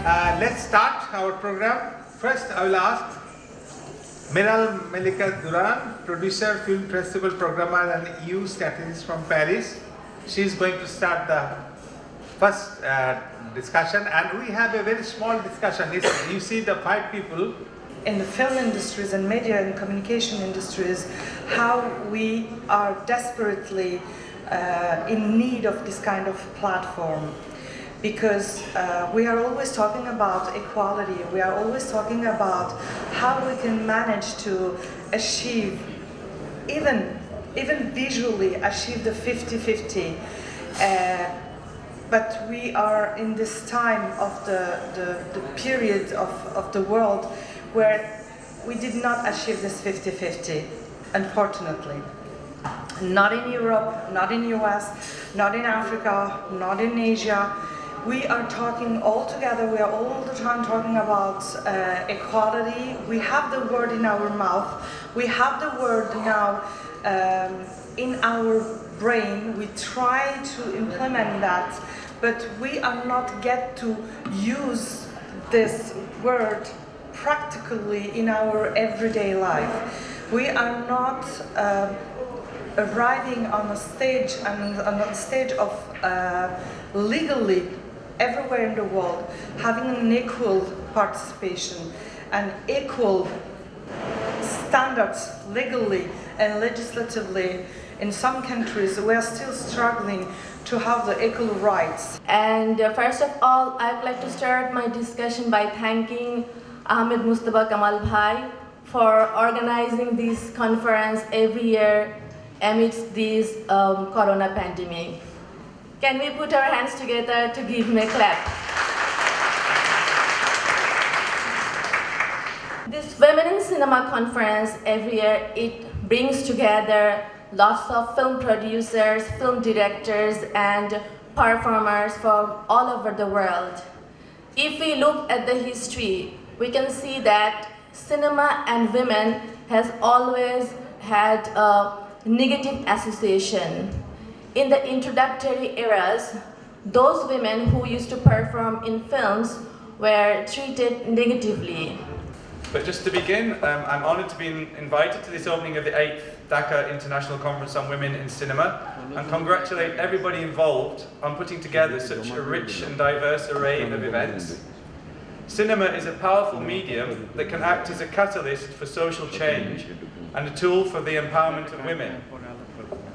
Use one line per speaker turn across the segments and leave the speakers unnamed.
Let's start our program. First, I will ask Meral Melika Duran, producer, film festival programmer and EU strategist from Paris. She is going to start the first discussion, and we have a very small discussion. You see the 5 people.
In the film industries and media and communication industries, how we are desperately in need of this kind of platform. Because we are always talking about equality, we are always talking about how we can manage to achieve, even visually achieve the 50-50. But we are in this time of the period of the world where we did not achieve this 50-50, unfortunately. Not in Europe, not in US, not in Africa, not in Asia. We are talking all together, we are all the time talking about equality. We have the word in our mouth, we have the word now in our brain. We try to implement that, but we are not get to use this word practically in our everyday life. We are not arriving on a stage of legally everywhere in the world having an equal participation and equal standards legally and legislatively. In some countries we are still struggling to have the equal rights.
And first of all, I'd like to start my discussion by thanking Ahmed Mustafa Kamal Bhai for organizing this conference every year amidst this corona pandemic. Can we put our hands together to give him a clap? This Women in Cinema conference every year, it brings together lots of film producers, film directors and performers from all over the world. If we look at the history, we can see that cinema and women has always had a negative association. In the introductory eras, those women who used to perform in films were treated negatively.
But just to begin, I'm honoured to be invited to this opening of the 8th Dhaka International Conference on Women in Cinema and congratulate everybody involved on putting together such a rich and diverse array of events. Cinema is a powerful medium that can act as a catalyst for social change and a tool for the empowerment of women.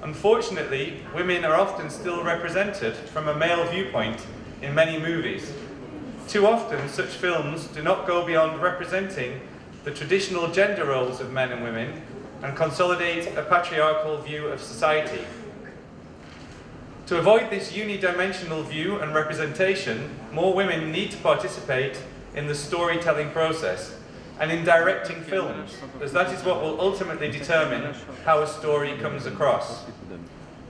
Unfortunately, women are often still represented from a male viewpoint in many movies. Too often, such films do not go beyond representing the traditional gender roles of men and women and consolidate a patriarchal view of society. To avoid this unidimensional view and representation, more women need to participate in the storytelling process and in directing films, as that is what will ultimately determine how a story comes across.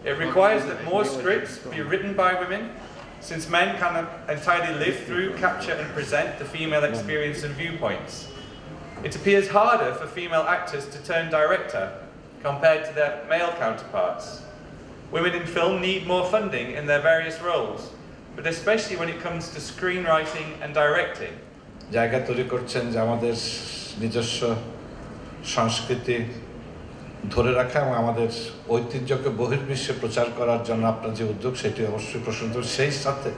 It requires that more scripts be written by women, since men cannot entirely live through, capture and present the female experience and viewpoints. It appears harder for female actors to turn director compared to their male counterparts. Women in film need more funding in their various roles, but especially when it comes to screenwriting and directing.
জায়গা তৈরি করছেন যে আমাদের নিজস্ব সংস্কৃতি ধরে রাখা এবং আমাদের ঐতিহ্যকে বহির্বিশ্বে প্রচার করার জন্য আপনার যে উদ্যোগ সেটি অবশ্যই প্রশংসনীয়। সেই সাথে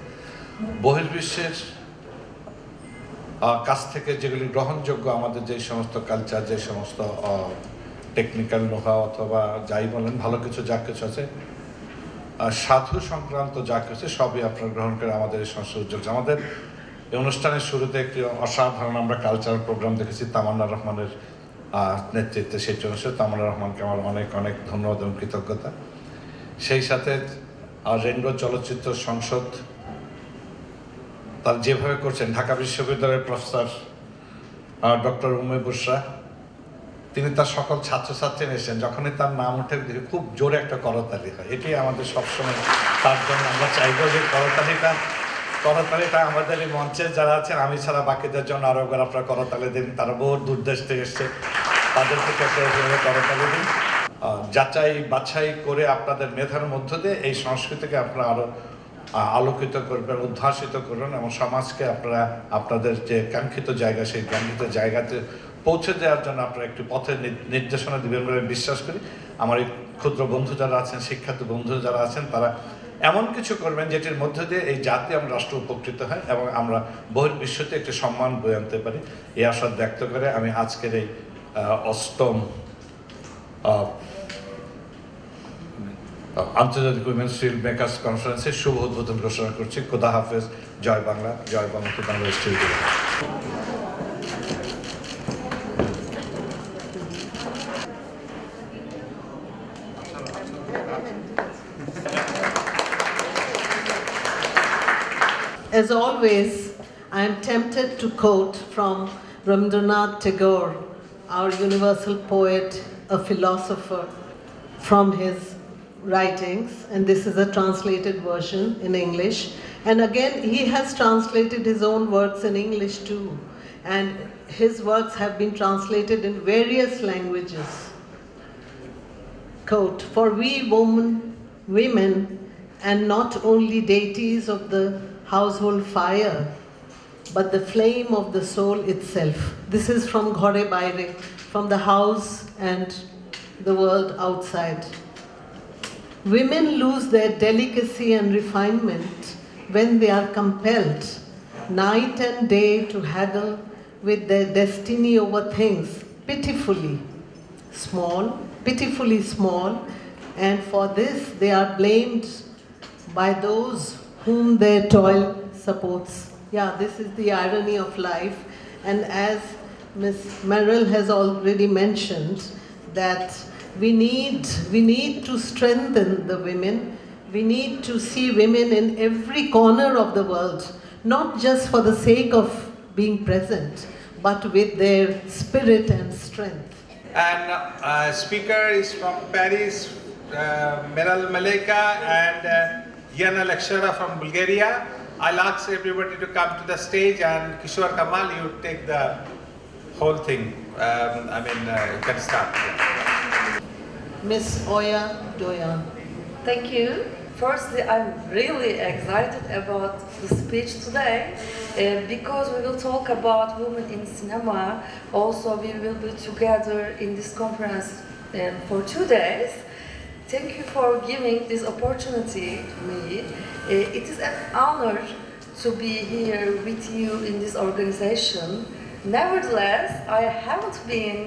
বহির্বিশ্বের কাছ থেকে যেগুলি গ্রহণযোগ্য আমাদের যে সমস্ত কালচার, যে সমস্ত টেকনিক্যাল নোহা অথবা যাই বলেন ভালো কিছু যা কিছু আছে, সাধু সংক্রান্ত যা কিছু সবই আপনারা গ্রহণ করে আমাদের এই সংস্থার উদ্যোগ। আমাদের এই অনুষ্ঠানের শুরুতে একটি অসাধারণ আমরা কালচারাল প্রোগ্রাম দেখেছি তামান্না রহমানের নেতৃত্বে। সেই জন্য তামান্না রহমানকে আমার অনেক অনেক ধন্যবাদ এবং কৃতজ্ঞতা। সেই সাথে রেনবো চলচ্চিত্র সংসদ তার যেভাবে করছেন, ঢাকা বিশ্ববিদ্যালয়ের প্রফেসর ডক্টর উমে বুশরা, তিনি তার সকল ছাত্রছাত্রী এসেছেন, যখনই তার নাম উঠে খুব জোরে একটা করতালি হয়। এটি আমাদের সবসময় তার জন্য আমরা চাইব যে করতালিটা আমাদের এই মঞ্চে যারা আছেন, আমি ছাড়া বাকিদের জন্য আরও একবার আপনারা করতালি দিন। তারা বহু দূরদেশ থেকে এসছে, তাদেরকে করতালি দিন। যাচাই বাছাই করে আপনাদের মেধার মধ্য দিয়ে এই সংস্কৃতিকে আপনারা আরও আলোকিত করবেন, উদ্ভাসিত করবেন এবং সমাজকে আপনারা আপনাদের যে কাঙ্ক্ষিত জায়গা সেই কাঙ্ক্ষিত জায়গাতে পৌঁছে দেওয়ার জন্য আপনারা একটু পথের নির্দেশনা দিবেন বলে বিশ্বাস করি। আমার এই ক্ষুদ্র বন্ধু যারা আছেন, শিক্ষার্থী বন্ধু যারা আছেন, তারা এমন কিছু করবেন যেটির মধ্য দিয়ে এই জাতি এবং রাষ্ট্র উপকৃত হয় এবং আমরা বহির্বিশ্বতে একটি সম্মান বয়ে আনতে পারি। এই আশা ব্যক্ত করে আমি আজকের এই অষ্টম আন্তর্জাতিক উইমেন্স ফিল্ম মেকার্স কনফারেন্সের শুভ উদ্বোধন ঘোষণা করছি। খোদা হাফেজ, জয় বাংলা, জয় Bangabandhu Bangladesh TV.
As always, I am tempted to quote from Rabindranath Tagore, our universal poet, a philosopher, from his writings, and this is a translated version in English. And again, he has translated his own works in English too, and his works have been translated in various languages. Quote, "For we women, and not only deities of the household fire, but the flame of the soul itself." This is from Ghore Baire, from the house and the world outside. Women lose their delicacy and refinement when they are compelled night and day to haggle with their destiny over things pitifully small, and for this they are blamed by those whom their toil supports. Yeah, this is the irony of life. And as Ms. Merrill has already mentioned, that we need to strengthen the women. We need to see women in every corner of the world, not just for the sake of being present, but with their spirit and strength.
And speaker is from Paris, Meral Maleka, and Yana lecturer from Bulgaria. I'll ask everybody to come to the stage, and Kishore Kamal, you take the whole thing. You can start.
Miss Oya Doyan.
Thank you. Firstly, I'm really excited about the speech today because we will talk about women in cinema. Also, we will be together in this conference for 2 days. Thank you for giving this opportunity to me. It is an honor to be here with you in this organization. Nevertheless, I haven't been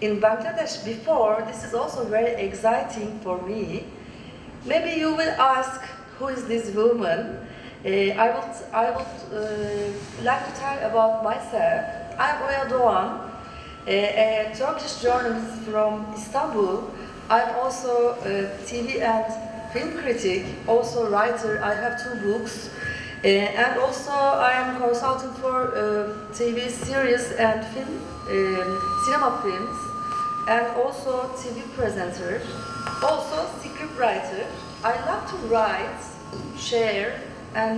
in Bangladesh before. This is also very exciting for me. Maybe you will ask, who is this woman? I would like to tell about myself. I'm Oya Doğan, a Turkish journalist from Istanbul. I'm also a TV and film critic, also writer. I have 2 books. And also I am consultant for TV series and cinema films, and also TV presenter, also script writer. I love to write, share, and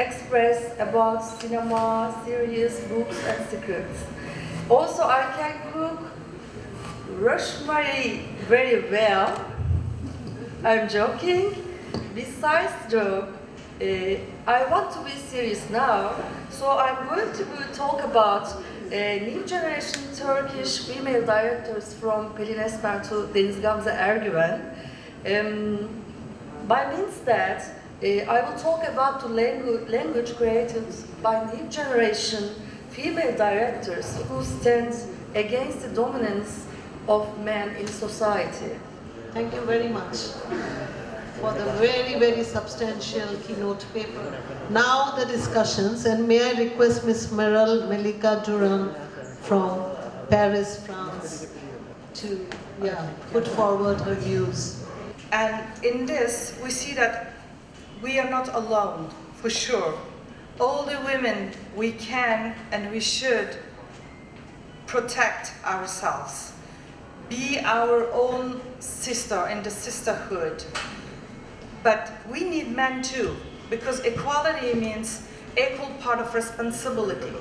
express about cinema, series, books, and scripts. Also, I can cook rosemary very well. I'm joking. Besides joke, I want to be serious now, so I'm going to talk about new generation Turkish female directors from Pelin Esmer to Deniz Gamze Ergüven. By means that I will talk about the language created by new generation female directors who stand against the dominance of men in society.
Thank you very much for the very, very substantial keynote paper. Now the discussions, and may I request Ms. Meral Melika Duran from Paris, France, to put forward her views.
And in this, we see that we are not alone, for sure. All the women, we can and we should protect ourselves. Be our own sister in the sisterhood. But we need men too, because equality means equal part of responsibility.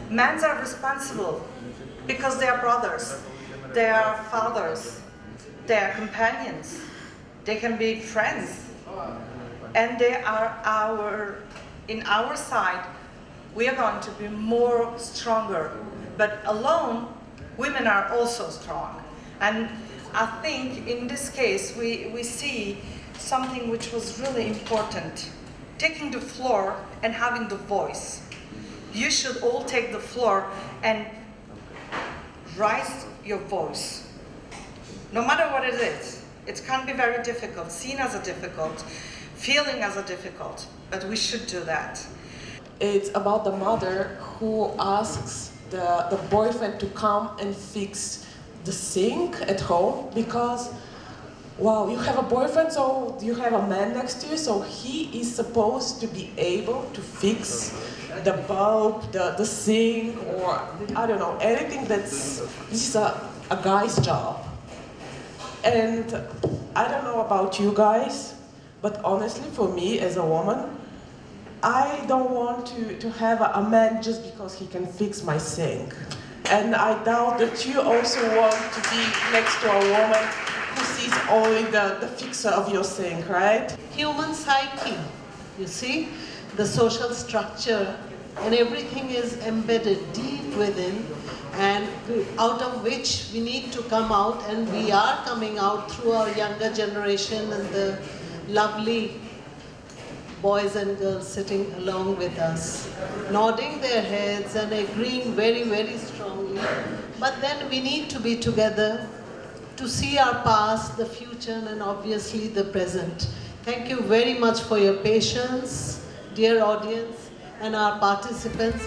Men are responsible because they are brothers, they are fathers, they are companions, they can be friends. and they are in our side, we are going to be more stronger. But alone, women are also strong. And I think in this case, we see something which was really important. Taking the floor and having the voice. You should all take the floor and raise your voice. No matter what it is. It can be very difficult, seen as a difficult, feeling as a difficult, but we should do that.
It's about the mother who asks the boyfriend to come and fix the sink at home because, wow, you have a boyfriend, so you have a man next to you, so he is supposed to be able to fix the bulb, the sink, or I don't know, anything this is a guy's job. And I don't know about you guys, but honestly for me as a woman, I don't want to have a man just because he can fix my sink. And I doubt that you also want to be next to a woman who sees only the fixer of your sink, right?
Human psyche, you see, the social structure and everything is embedded deep within, and out of which we need to come out, and we are coming out through our younger generation and the lovely boys and girls sitting along with us, nodding their heads and agreeing very, very strongly. But then we need to be together to see our past, the future, and obviously the present. Thank you very much for your patience, dear audience, and our participants.